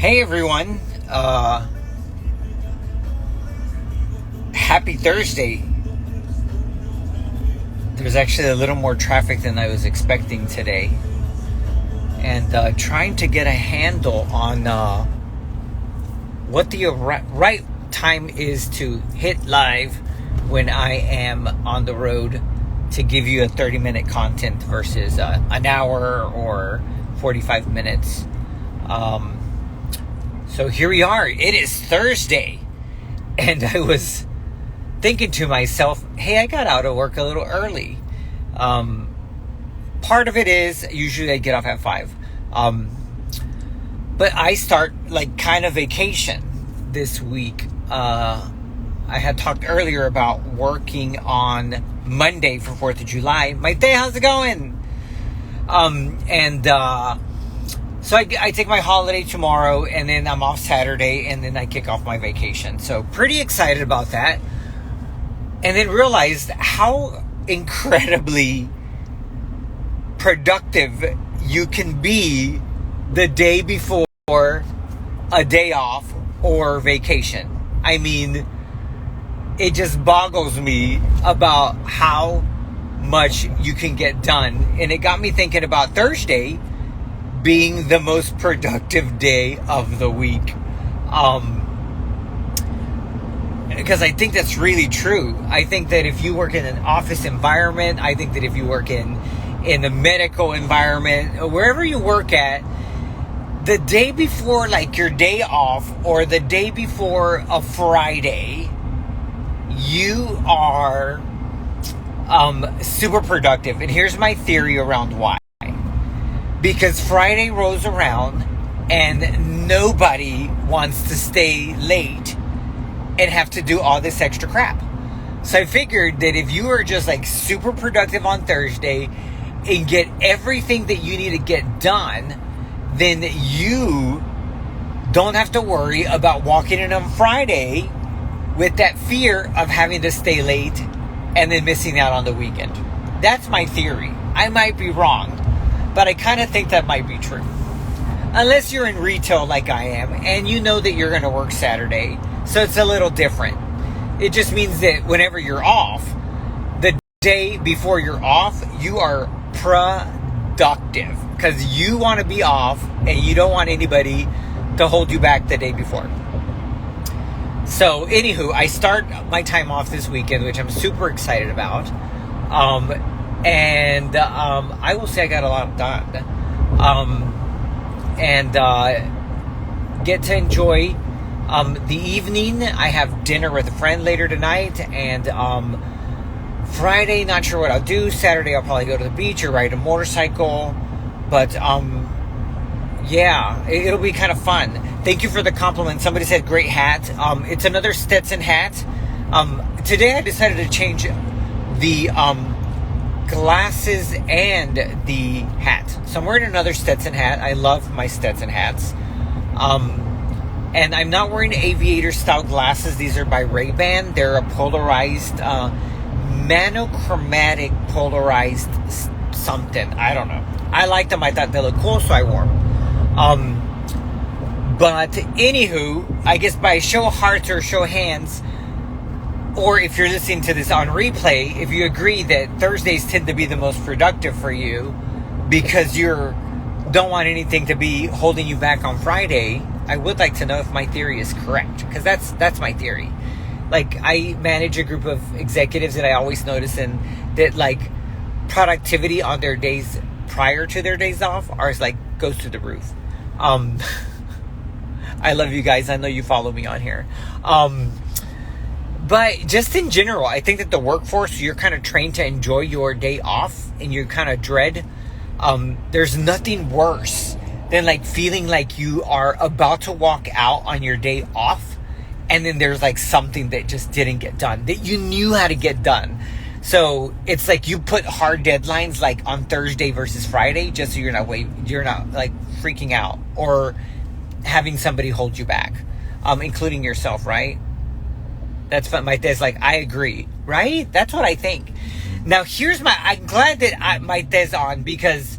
Hey everyone, happy Thursday. There's actually a little more traffic than I was expecting today, and trying to get a handle on what the right time is to hit live when I am on the road to give you a 30-minute content versus an hour or 45 minutes. So here we are. It is Thursday, and I was thinking to myself, hey, I got out of work a little early. Part of it is usually I get off at 5. But I start like kind of vacation this week. I had talked earlier about working on Monday for 4th of July. Mike Day, how's it going? So I take my holiday tomorrow, and then I'm off Saturday, and then I kick off my vacation. So pretty excited about that. And then realized how incredibly productive you can be the day before a day off or vacation. I mean, it just boggles me about how much you can get done. And it got me thinking about Thursday being the most productive day of the week. Because I think that's really true. I think that if you work in an office environment, I think that if you work in the medical environment, wherever you work at, the day before like your day off or the day before a Friday, you are super productive. And here's my theory around why. Because Friday rolls around and nobody wants to stay late and have to do all this extra crap. So I figured that if you are just like super productive on Thursday and get everything that you need to get done, then you don't have to worry about walking in on Friday with that fear of having to stay late and then missing out on the weekend. That's my theory. I might be wrong, but I kind of think that might be true. Unless you're in retail like I am, and you know that you're going to work Saturday, so it's a little different. It just means that whenever you're off, the day before you're off, you are productive. Because you want to be off, and you don't want anybody to hold you back the day before. So, anywho, I start my time off this weekend, which I'm super excited about. And I will say I got a lot done. Get to enjoy the evening. I have dinner with a friend later tonight. And Friday, not sure what I'll do. Saturday, I'll probably go to the beach or ride a motorcycle. But yeah, it'll be kind of fun. Thank you for the compliment. Somebody said great hat. It's another Stetson hat. Today I decided to change the glasses and the hat. So I'm wearing another Stetson hat. I love my Stetson hats. And I'm not wearing aviator style glasses. These are by Ray-Ban. They're a polarized, monochromatic polarized something. I don't know. I liked them. I thought they looked cool, so I wore them. But anywho, I guess by show of hearts or show of hands, or if you're listening to this on replay, if you agree that Thursdays tend to be the most productive for you because you don't want anything to be holding you back on Friday, I would like to know if my theory is correct, because that's my theory. Like, I manage a group of executives that I always notice that like productivity on their days prior to their days off goes through the roof. I love you guys. I know you follow me on here. But just in general, I think that the workforce, you're kind of trained to enjoy your day off, and you kind of dread. There's nothing worse than like feeling like you are about to walk out on your day off, and then there's like something that just didn't get done that you knew how to get done. So it's like you put hard deadlines like on Thursday versus Friday, just so you're not like freaking out or having somebody hold you back, including yourself, right? That's fun. My dad's like, I agree, right? That's what I think. Now, I'm glad that my dad's on, because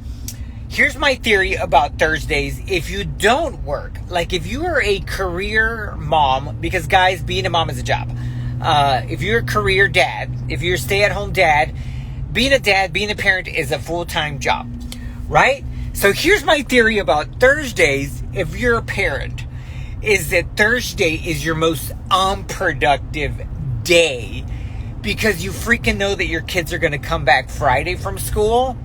Here's my theory about Thursdays. If you don't work, like if you are a career mom, because guys, being a mom is a job. If you're a career dad, if you're a stay-at-home dad, being a parent is a full-time job, right? So here's my theory about Thursdays. If you're a parent, is that Thursday is your most unproductive day because you freaking know that your kids are going to come back Friday from school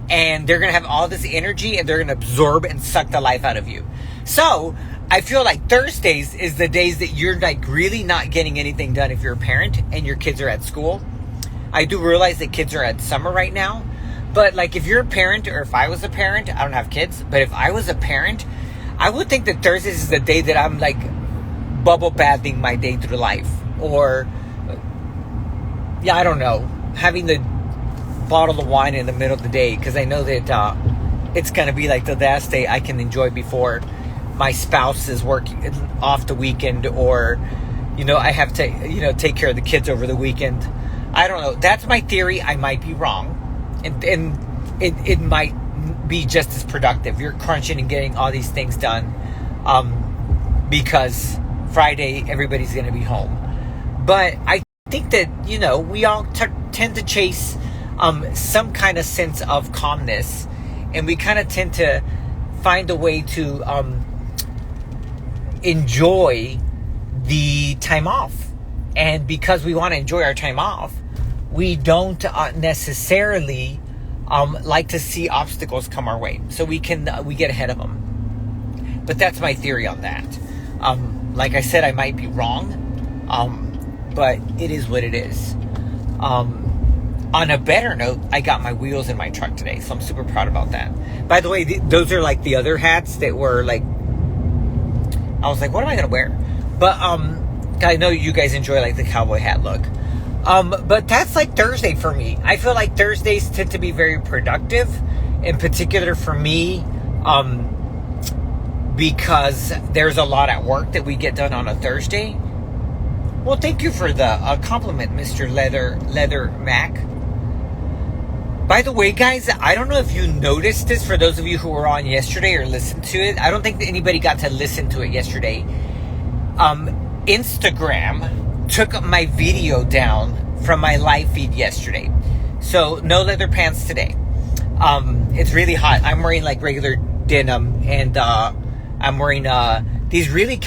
and they're going to have all this energy and they're going to absorb and suck the life out of you. So I feel like Thursdays is the days that you're like really not getting anything done if you're a parent and your kids are at school. I do realize that kids are at summer right now, but like if you're a parent, or if I was a parent, I don't have kids, but if I was a parent, I would think that Thursdays is the day that I'm like bubble bathing my day through life, or I don't know, having the bottle of wine in the middle of the day, because I know that it's going to be like the last day I can enjoy before my spouse is working off the weekend, or I have to take care of the kids over the weekend. I don't know. That's my theory. I might be wrong, and it might be just as productive. You're crunching and getting all these things done because Friday everybody's going to be home. But I think that we all tend to chase some kind of sense of calmness, and we kind of tend to find a way to enjoy the time off. And because we want to enjoy our time off, we don't necessarily like to see obstacles come our way, so we get ahead of them. But that's my theory on that. Like I said, I might be wrong, but it is what it is. On a better note, I got my wheels in my truck today, so I'm super proud about that. By the way, those are like the other hats that were like, I was like, what am I gonna wear? But I know you guys enjoy like the cowboy hat look. But that's like Thursday for me. I feel like Thursdays tend to be very productive, in particular for me, because there's a lot at work that we get done on a Thursday. Well, thank you for the compliment, Mr. Leather Mac. By the way, guys, I don't know if you noticed this, for those of you who were on yesterday or listened to it. I don't think that anybody got to listen to it yesterday. Instagram took my video down from my live feed yesterday. So no leather pants today. It's really hot. I'm wearing like regular denim, and I'm wearing these really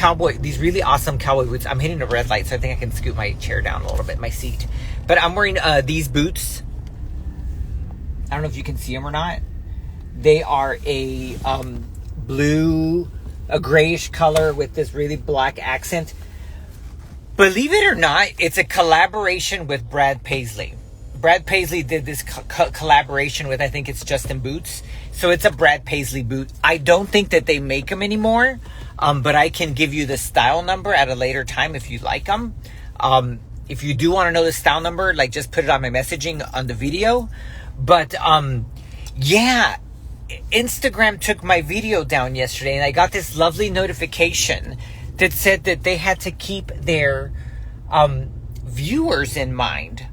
awesome cowboy boots. I'm hitting a red light, so I think I can scoot my chair down a little bit, my seat. But I'm wearing these boots. I don't know if you can see them or not. They are a grayish color with this really black accent. Believe it or not, it's a collaboration with Brad Paisley. Brad Paisley did this collaboration with, I think it's Justin Boots. So it's a Brad Paisley boot. I don't think that they make them anymore, but I can give you the style number at a later time if you like them. If you do want to know the style number, like just put it on my messaging on the video. But Instagram took my video down yesterday, and I got this lovely notification that said that they had to keep their viewers in mind.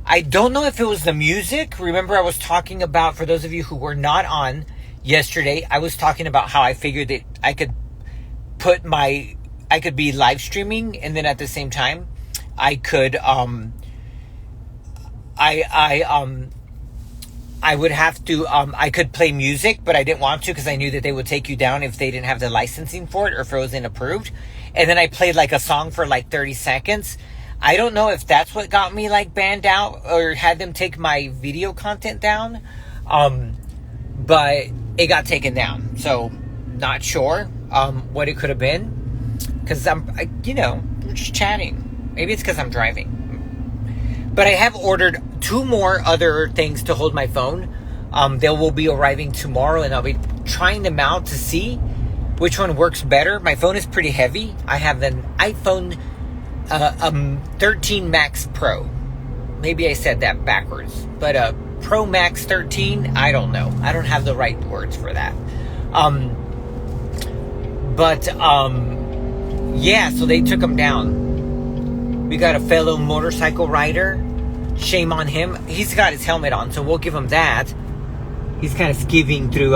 I don't know if it was the music. Remember, I was talking about, for those of you who were not on yesterday, I was talking about how I figured that I could be live streaming, and then at the same time, I could I would have to, I could play music, but I didn't want to because I knew that they would take you down if they didn't have the licensing for it or if it wasn't approved. And then I played like a song for like 30 seconds. I don't know if that's what got me like banned out or had them take my video content down. But it got taken down. So not sure what it could have been, because we're just chatting. Maybe it's because I'm driving. But I have ordered 2 more other things to hold my phone. They will be arriving tomorrow, and I'll be trying them out to see which one works better. My phone is pretty heavy. I have an iPhone 13 Max Pro. Maybe I said that backwards. But Pro Max 13, I don't know. I don't have the right words for that. So they took them down. We got a fellow motorcycle rider. Shame on him. He's got his helmet on, so we'll give him that. He's kind of skiving through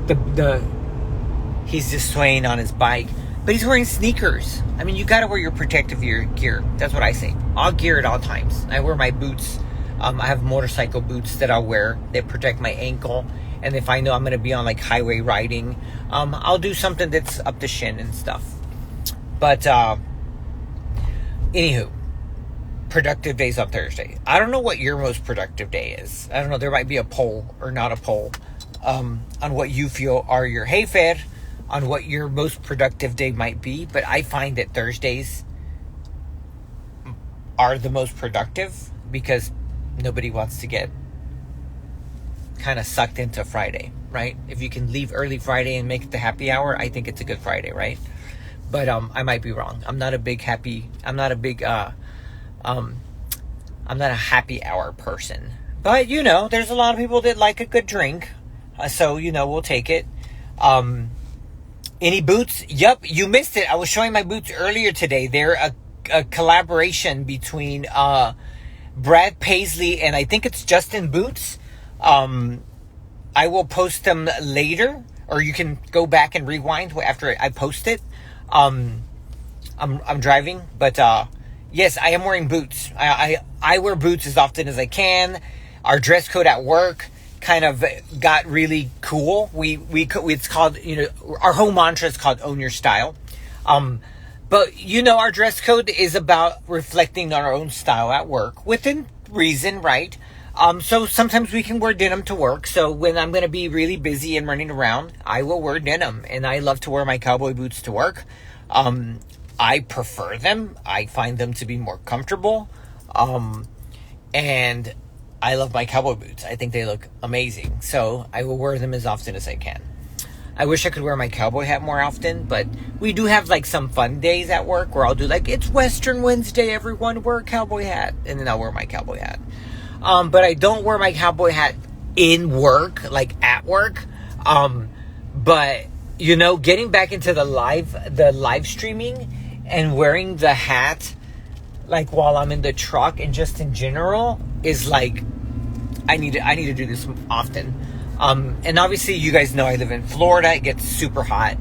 the. He's just swaying on his bike, but he's wearing sneakers. I mean, you got to wear your protective gear. That's what I say. All gear at all times. I wear my boots. I have motorcycle boots that I'll wear that protect my ankle. And if I know I'm going to be on like highway riding, I'll do something that's up the shin and stuff. But anywho, productive days on Thursday. I don't know what your most productive day is. I don't know. There might be a poll or not a poll on what you feel are your hayfair, on what your most productive day might be. But I find that Thursdays are the most productive because nobody wants to get kind of sucked into Friday, right? If you can leave early Friday and make it the happy hour, I think it's a good Friday, right? But I might be wrong. I'm not a happy hour person. But there's a lot of people that like a good drink. So we'll take it. Any boots? Yep, you missed it. I was showing my boots earlier today. They're a collaboration between Brad Paisley and I think it's Justin Boots. I will post them later, or you can go back and rewind after I post it. I'm driving, but yes, I am wearing boots. I wear boots as often as I can. Our dress code at work kind of got really cool. It's called, our whole mantra is called Own Your Style. But our dress code is about reflecting on our own style at work within reason, right? So sometimes we can wear denim to work. So when I'm going to be really busy and running around, I will wear denim, and I love to wear my cowboy boots to work. I prefer them. I find them to be more comfortable. And I love my cowboy boots. I think they look amazing. So I will wear them as often as I can. I wish I could wear my cowboy hat more often, but we do have like some fun days at work where I'll do like, it's Western Wednesday, everyone wear a cowboy hat. And then I'll wear my cowboy hat. But I don't wear my cowboy hat in work, like at work. But getting back into the live streaming and wearing the hat, like while I'm in the truck and just in general, is like, I need to do this often. And obviously you guys know I live in Florida. It gets super hot.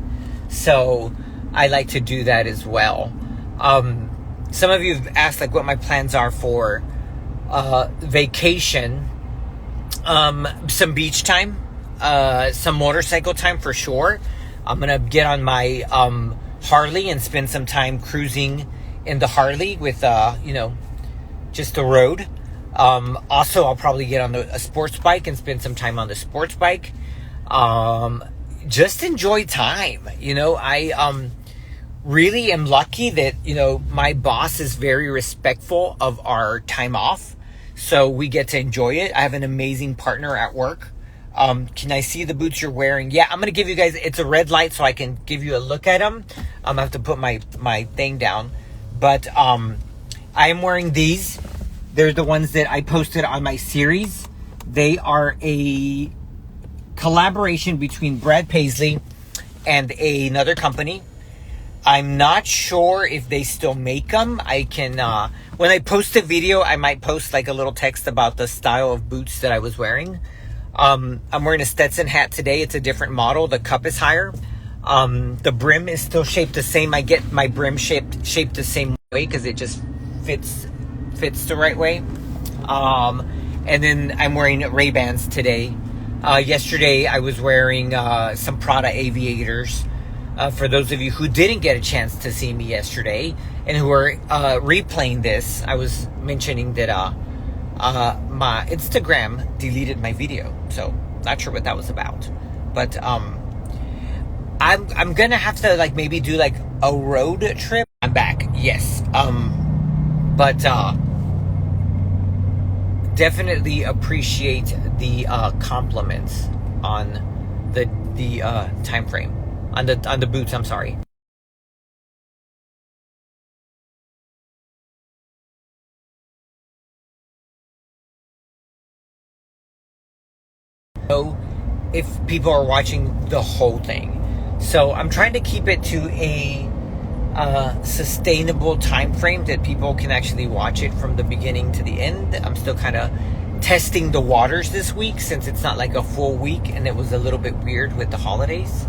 So I like to do that as well. Some of you have asked like what my plans are for vacation. Some beach time, some motorcycle time for sure. I'm going to get on my Harley and spend some time cruising in the Harley with, just the road. Also, I'll probably get on a sports bike and spend some time on the sports bike. Just enjoy time. I really am lucky that, my boss is very respectful of our time off. So we get to enjoy it. I have an amazing partner at work. Can I see the boots you're wearing? Yeah, I'm going to give you guys, it's a red light so I can give you a look at them. I have to put my thing down. But I am wearing these. They're the ones that I posted on my series. They are a collaboration between Brad Paisley and another company. I'm not sure if they still make them. I can, when I post a video, I might post like a little text about the style of boots that I was wearing. I'm wearing a Stetson hat today. It's a different model. The cup is higher. The brim is still shaped the same. I get my brim shaped the same way because it just fits the right way. And then I'm wearing Ray-Bans today. Yesterday I was wearing some Prada Aviators. For those of you who didn't get a chance to see me yesterday and who are replaying this, I was mentioning that my Instagram deleted my video, so not sure what that was about. But I'm gonna have to like maybe do like a road trip. I'm back, yes. But definitely appreciate the compliments on the time frame. On the boots, I'm sorry. So, if people are watching the whole thing, so I'm trying to keep it to a sustainable time frame that people can actually watch it from the beginning to the end. I'm still kind of testing the waters this week, since it's not like a full week and it was a little bit weird with the holidays.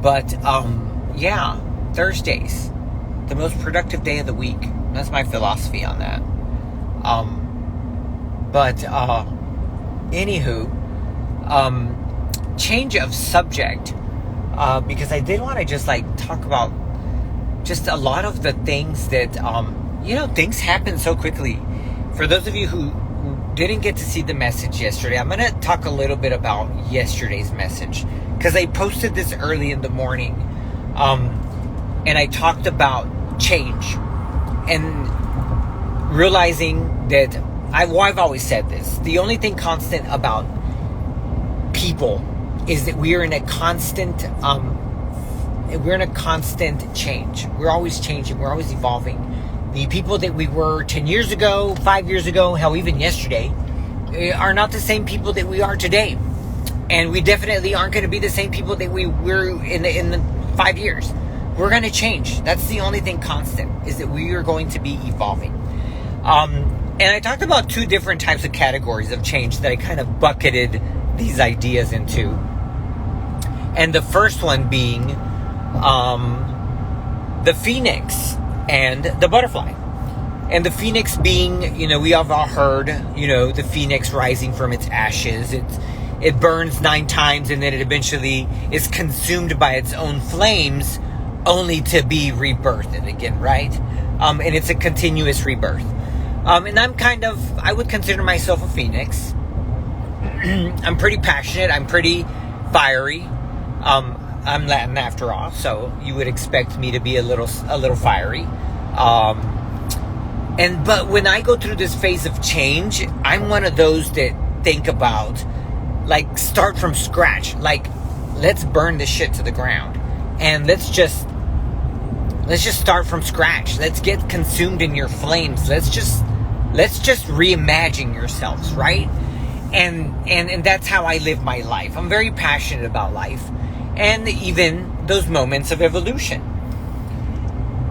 But yeah, Thursdays, the most productive day of the week. That's my philosophy on that. But anywho, change of subject, because I did want to just like talk about just a lot of the things that things happen so quickly. For those of you who didn't get to see the message yesterday, I'm going to talk a little bit about yesterday's message, because I posted this early in the morning, and I talked about change and realizing that I've always said this: the only thing constant about people is that we are in a constant change. We're always changing. We're always evolving. The people that we were 10 years ago, 5 years ago, hell, even yesterday, are not the same people that we are today. And we definitely aren't going to be the same people that we were in the 5 years. We're going to change. That's the only thing constant, is that we are going to be evolving. And I talked about two different types of categories of change that I kind of bucketed these ideas into. And the first one being the phoenix and the butterfly. And the phoenix being, we have all heard, the phoenix rising from its ashes. It burns 9 times and then it eventually is consumed by its own flames, only to be rebirthed again, right? And it's a continuous rebirth. And I would consider myself a phoenix. I'm pretty passionate. I'm pretty fiery. I'm Latin after all, so you would expect me to be a little fiery. But when I go through this phase of change, I'm one of those that think about, like, start from scratch. Like, let's burn this shit to the ground, and let's just start from scratch. Let's get consumed in your flames. Let's just reimagine yourselves, right? And that's how I live my life. I'm very passionate about life, and even those moments of evolution.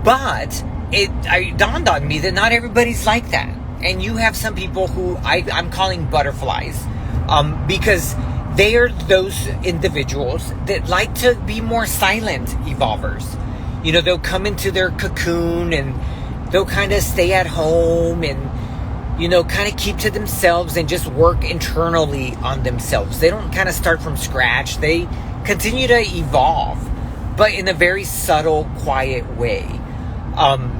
But it dawned on me that not everybody's like that. And you have some people who I'm calling butterflies, because they are those individuals that like to be more silent evolvers. They'll come into their cocoon and they'll kind of stay at home and, kind of keep to themselves and just work internally on themselves. They don't kind of start from scratch. They continue to evolve, but in a very subtle, quiet way. And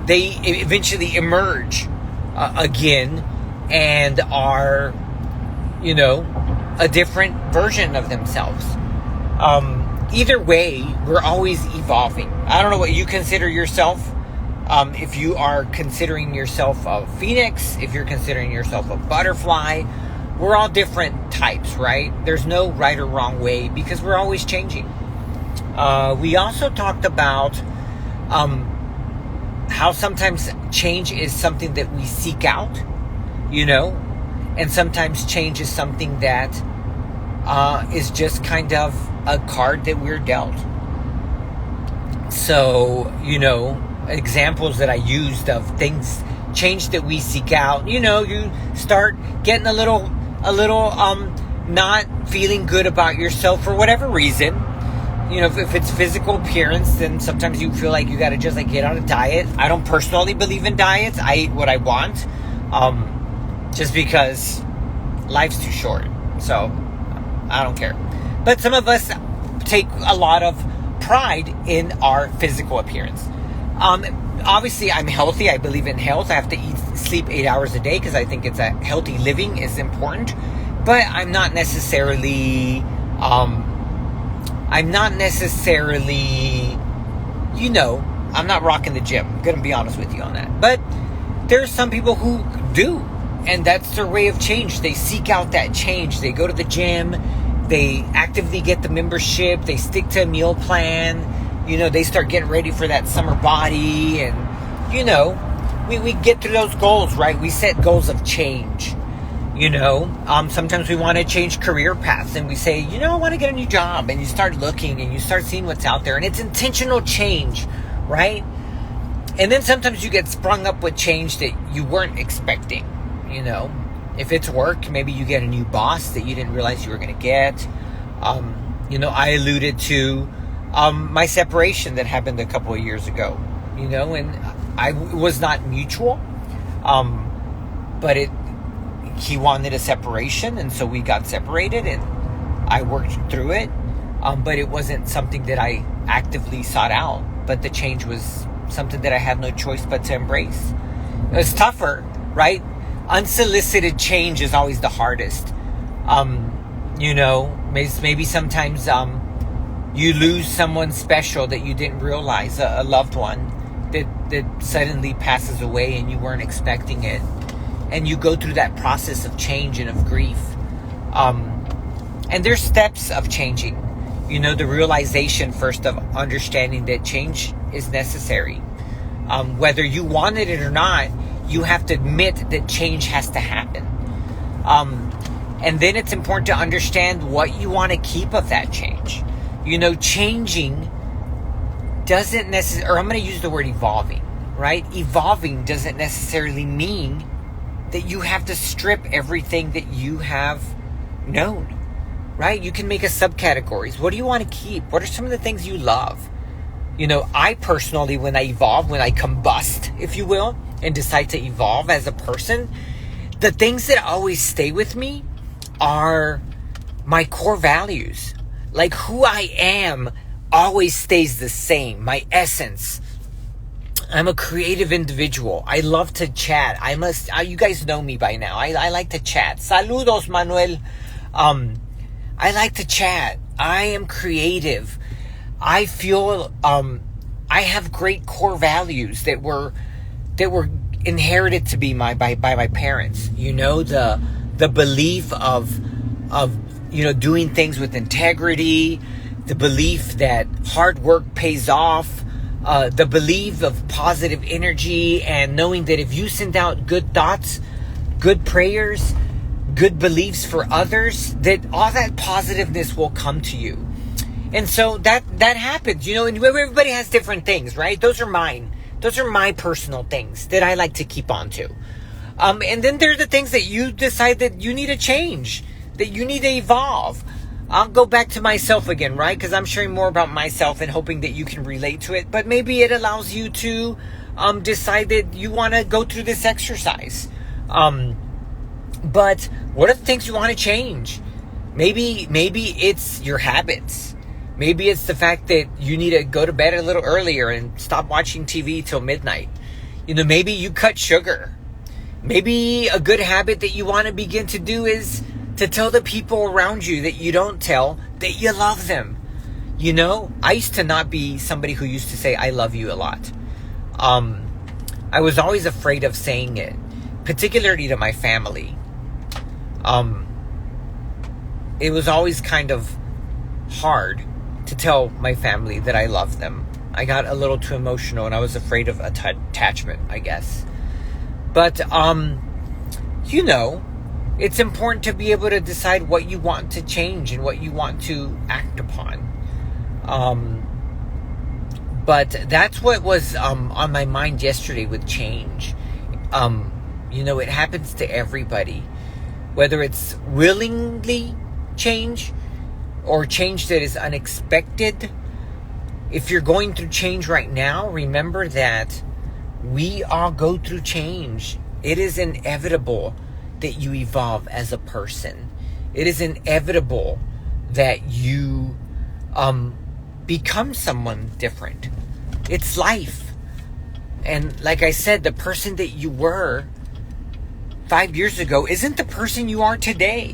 they eventually emerge again and are, a different version of themselves. Either way, we're always evolving. I don't know what you consider yourself. If you are considering yourself a phoenix, if you're considering yourself a butterfly, we're all different types, right? There's no right or wrong way, because we're always changing. We also talked about how sometimes change is something that we seek out, and sometimes change is something that is just kind of a card that we're dealt. So, examples that I used of things, change that we seek out, you start getting a little not feeling good about yourself for whatever reason. If it's physical appearance, then sometimes you feel like you got to just like get on a diet. I don't personally believe in diets. I eat what I want, just because life's too short. So I don't care. But some of us take a lot of pride in our physical appearance. Obviously, I'm healthy. I believe in health. I have to sleep 8 hours a day because I think it's a healthy living is important. But I'm not necessarily, I'm not rocking the gym. I'm going to be honest with you on that. But there's some people who do, and that's their way of change. They seek out that change. They go to the gym. They actively get the membership. They stick to a meal plan. They start getting ready for that summer body. And, we get through those goals, right? We set goals of change. Sometimes we want to change career paths and we say, I want to get a new job, and you start looking and you start seeing what's out there, and it's intentional change, right? And then sometimes you get sprung up with change that you weren't expecting. If it's work, maybe you get a new boss that you didn't realize you were going to get. I alluded to my separation that happened a couple of years ago, and it was not mutual, but he wanted a separation, and so we got separated, and I worked through it, but it wasn't something that I actively sought out, but the change was something that I had no choice but to embrace. It was tougher, right? Unsolicited change is always the hardest. Maybe sometimes you lose someone special that you didn't realize, a loved one that suddenly passes away and you weren't expecting it. And you go through that process of change and of grief. And there's steps of changing. The realization first of understanding that change is necessary. Whether you wanted it or not, you have to admit that change has to happen. And then it's important to understand what you want to keep of that change. Changing doesn't necessarily, or I'm going to use the word evolving, right? Evolving doesn't necessarily mean that you have to strip everything that you have known, right? You can make a subcategories. What do you want to keep? What are some of the things you love? I personally, when I evolve, when I combust, if you will, and decide to evolve as a person, the things that always stay with me are my core values. Like who I am always stays the same. My essence. I'm a creative individual. I love to chat. You guys know me by now. I like to chat. Saludos, Manuel. I like to chat. I am creative. I feel I have great core values that were inherited to be by my parents. The belief of doing things with integrity, the belief that hard work pays off, the belief of positive energy, and knowing that if you send out good thoughts, good prayers, good beliefs for others, that all that positiveness will come to you. And so that happens, and everybody has different things, right? Those are mine. Those are my personal things that I like to keep on to. And then there are the things that you decide that you need to change, that you need to evolve. I'll go back to myself again, right? Because I'm sharing more about myself and hoping that you can relate to it. But maybe it allows you to decide that you want to go through this exercise. But what are the things you want to change? Maybe it's your habits. Maybe it's the fact that you need to go to bed a little earlier and stop watching TV till midnight. Maybe you cut sugar. Maybe a good habit that you want to begin to do is to tell the people around you that you don't tell that you love them. I used to not be somebody who used to say, I love you a lot. I was always afraid of saying it, particularly to my family. It was always kind of hard to tell my family that I love them. I got a little too emotional and I was afraid of attachment, I guess. But, it's important to be able to decide what you want to change and what you want to act upon. But that's what was on my mind yesterday with change. It happens to everybody. Whether it's willingly change or change that is unexpected. If you're going through change right now, remember that we all go through change. It is inevitable that you evolve as a person. It is inevitable that you become someone different. It's life. And like I said, the person that you were 5 years ago isn't the person you are today.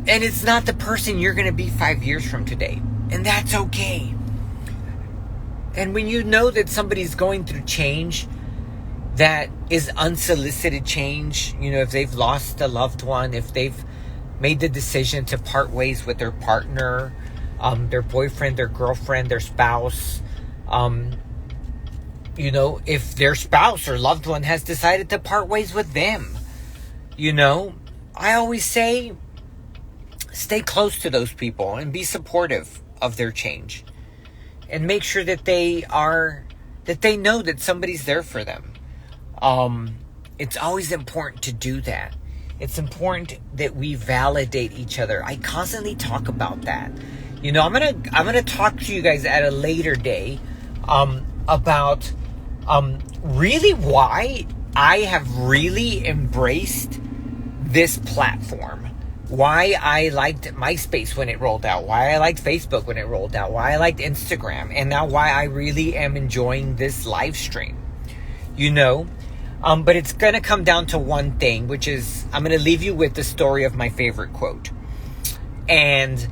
And it's not the person you're going to be 5 years from today. And that's okay. And when you know that somebody's going through change that is unsolicited change, if they've lost a loved one, if they've made the decision to part ways with their partner, their boyfriend, their girlfriend, their spouse, if their spouse or loved one has decided to part ways with them, I always say, stay close to those people and be supportive of their change. And make sure that they know that somebody's there for them. It's always important to do that. It's important that we validate each other. I constantly talk about that. You know, I'm gonna talk to you guys at a later day about really why I have really embraced this platform. Why I liked MySpace when it rolled out, why I liked Facebook when it rolled out, why I liked Instagram, and now why I really am enjoying this live stream. You know, but it's going to come down to one thing, which is I'm going to leave you with the story of my favorite quote. And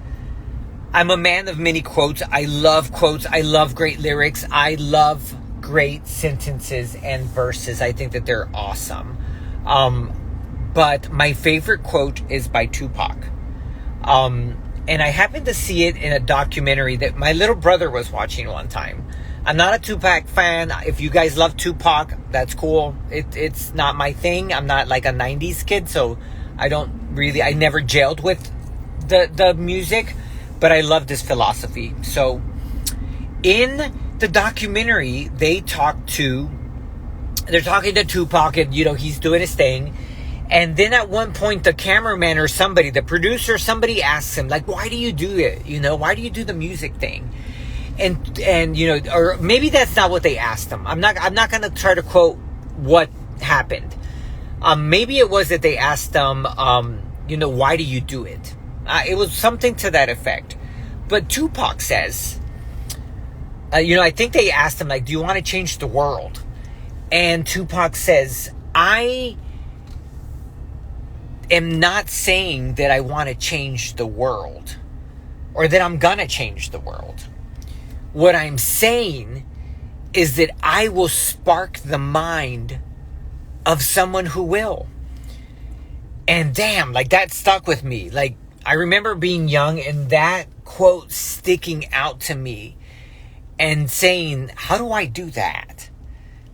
I'm a man of many quotes. I love quotes. I love great lyrics. I love great sentences and verses. I think that they're awesome. But my favorite quote is by Tupac. And I happened to see it in a documentary that my little brother was watching one time. I'm not a Tupac fan. If you guys love Tupac, that's cool. It's not my thing. I'm not like a 90s kid, so I never gelled with the music, but I love this philosophy. So in the documentary, they're talking to Tupac, and, you know, he's doing his thing. And then at one point, the cameraman or somebody, the producer, somebody asks him, like, why do you do it? You know, why do you do the music thing? And you know, or maybe that's not what they asked him. I'm not going to try to quote what happened. Maybe it was that they asked him, you know, why do you do it? It was something to that effect. But Tupac says, you know, I think they asked him, like, do you want to change the world? And Tupac says, I am not saying that I want to change the world or that I'm gonna change the world. What I'm saying is that I will spark the mind of someone who will. And damn, like, that stuck with me. Like, I remember being young and that quote sticking out to me and saying, how do I do that?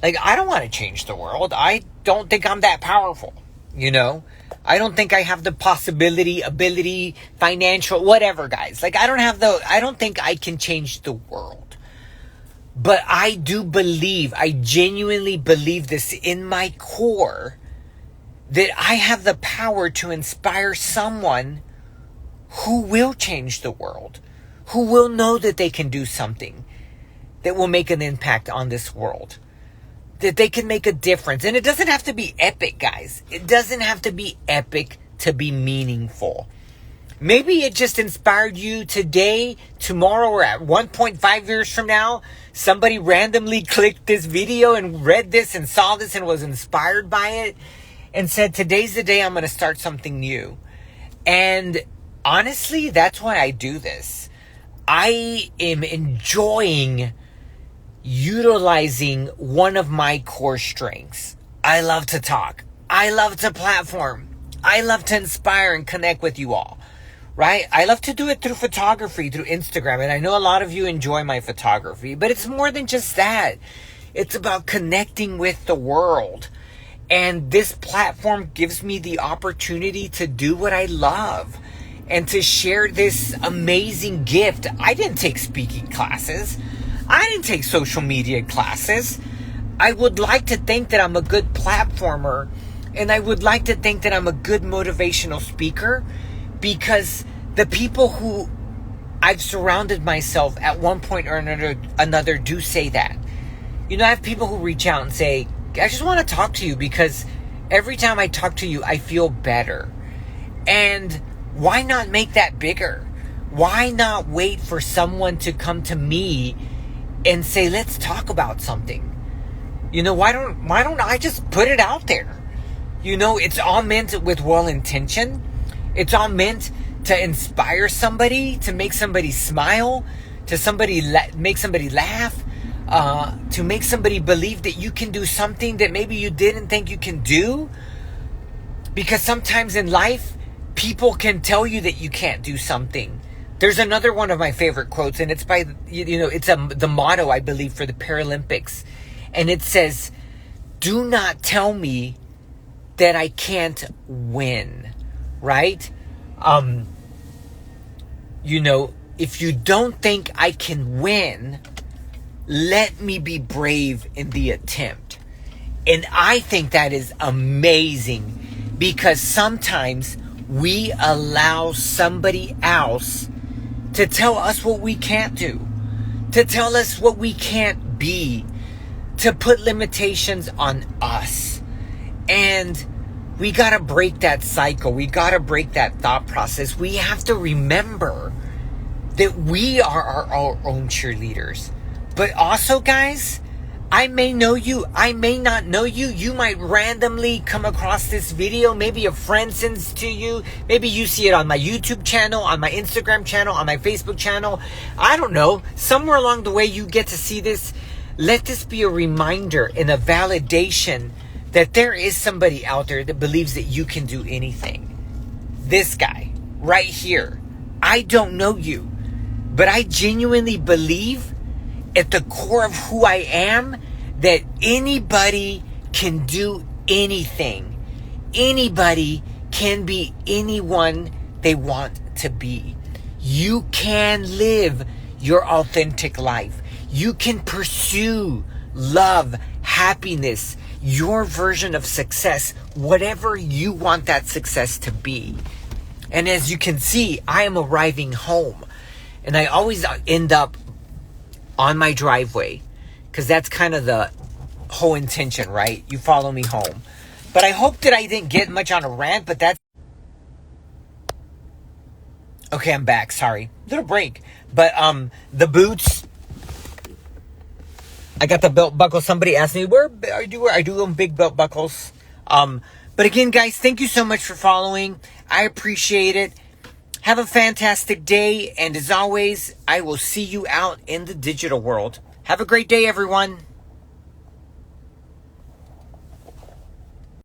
Like, I don't want to change the world. I don't think I'm that powerful, you know? I don't think I have the possibility, ability, financial, whatever, guys. Like, I don't think I can change the world. But I do believe, I genuinely believe this in my core, that I have the power to inspire someone who will change the world, who will know that they can do something that will make an impact on this world, that they can make a difference. And it doesn't have to be epic, guys. It doesn't have to be epic to be meaningful. Maybe it just inspired you today, tomorrow, or at 1.5 years from now. Somebody randomly clicked this video and read this and saw this and was inspired by it and said, today's the day I'm going to start something new. And honestly, that's why I do this. I am enjoying utilizing one of my core strengths. I love to talk. I love to platform. I love to inspire and connect with you all, right? I love to do it through photography, through Instagram. And I know a lot of you enjoy my photography, but it's more than just that. It's about connecting with the world. And this platform gives me the opportunity to do what I love and to share this amazing gift. I didn't take speaking classes. I didn't take social media classes. I would like to think that I'm a good platformer, and I would like to think that I'm a good motivational speaker, because the people who I've surrounded myself at one point or another do say that. You know, I have people who reach out and say, I just want to talk to you because every time I talk to you, I feel better. And why not make that bigger? Why not wait for someone to come to me and say, let's talk about something? You know, why don't I just put it out there? You know, it's all meant with well intention. It's all meant to inspire somebody, to make somebody smile, to make somebody laugh, to make somebody believe that you can do something that maybe you didn't think you can do. Because sometimes in life, people can tell you that you can't do something. There's another one of my favorite quotes, and it's by, you know, it's the motto, I believe, for the Paralympics. And it says, do not tell me that I can't win. right? You know, if you don't think I can win, let me be brave in the attempt. And I think that is amazing, because sometimes we allow somebody else to tell us what we can't do, to tell us what we can't be, to put limitations on us. And we got to break that cycle. We got to break that thought process. We have to remember that we are our own cheerleaders. But also, guys, I may know you, I may not know you. You might randomly come across this video. Maybe a friend sends to you. Maybe you see it on my YouTube channel, on my Instagram channel, on my Facebook channel. I don't know. Somewhere along the way you get to see this. Let this be a reminder and a validation that there is somebody out there that believes that you can do anything. This guy right here. I don't know you, but I genuinely believe at the core of who I am that anybody can do anything. Anybody can be anyone they want to be. You can live your authentic life. You can pursue love, happiness, your version of success, whatever you want that success to be. And as you can see, I am arriving home. And I always end up on my driveway, because that's kind of the whole intention, right? You follow me home. But I hope that I didn't get much on a rant, but that's... Okay, I'm back. Sorry. Little break. But the boots... I got the belt buckle. Somebody asked me, where I do them big belt buckles. But again, guys, thank you so much for following. I appreciate it. Have a fantastic day. And as always, I will see you out in the digital world. Have a great day, everyone.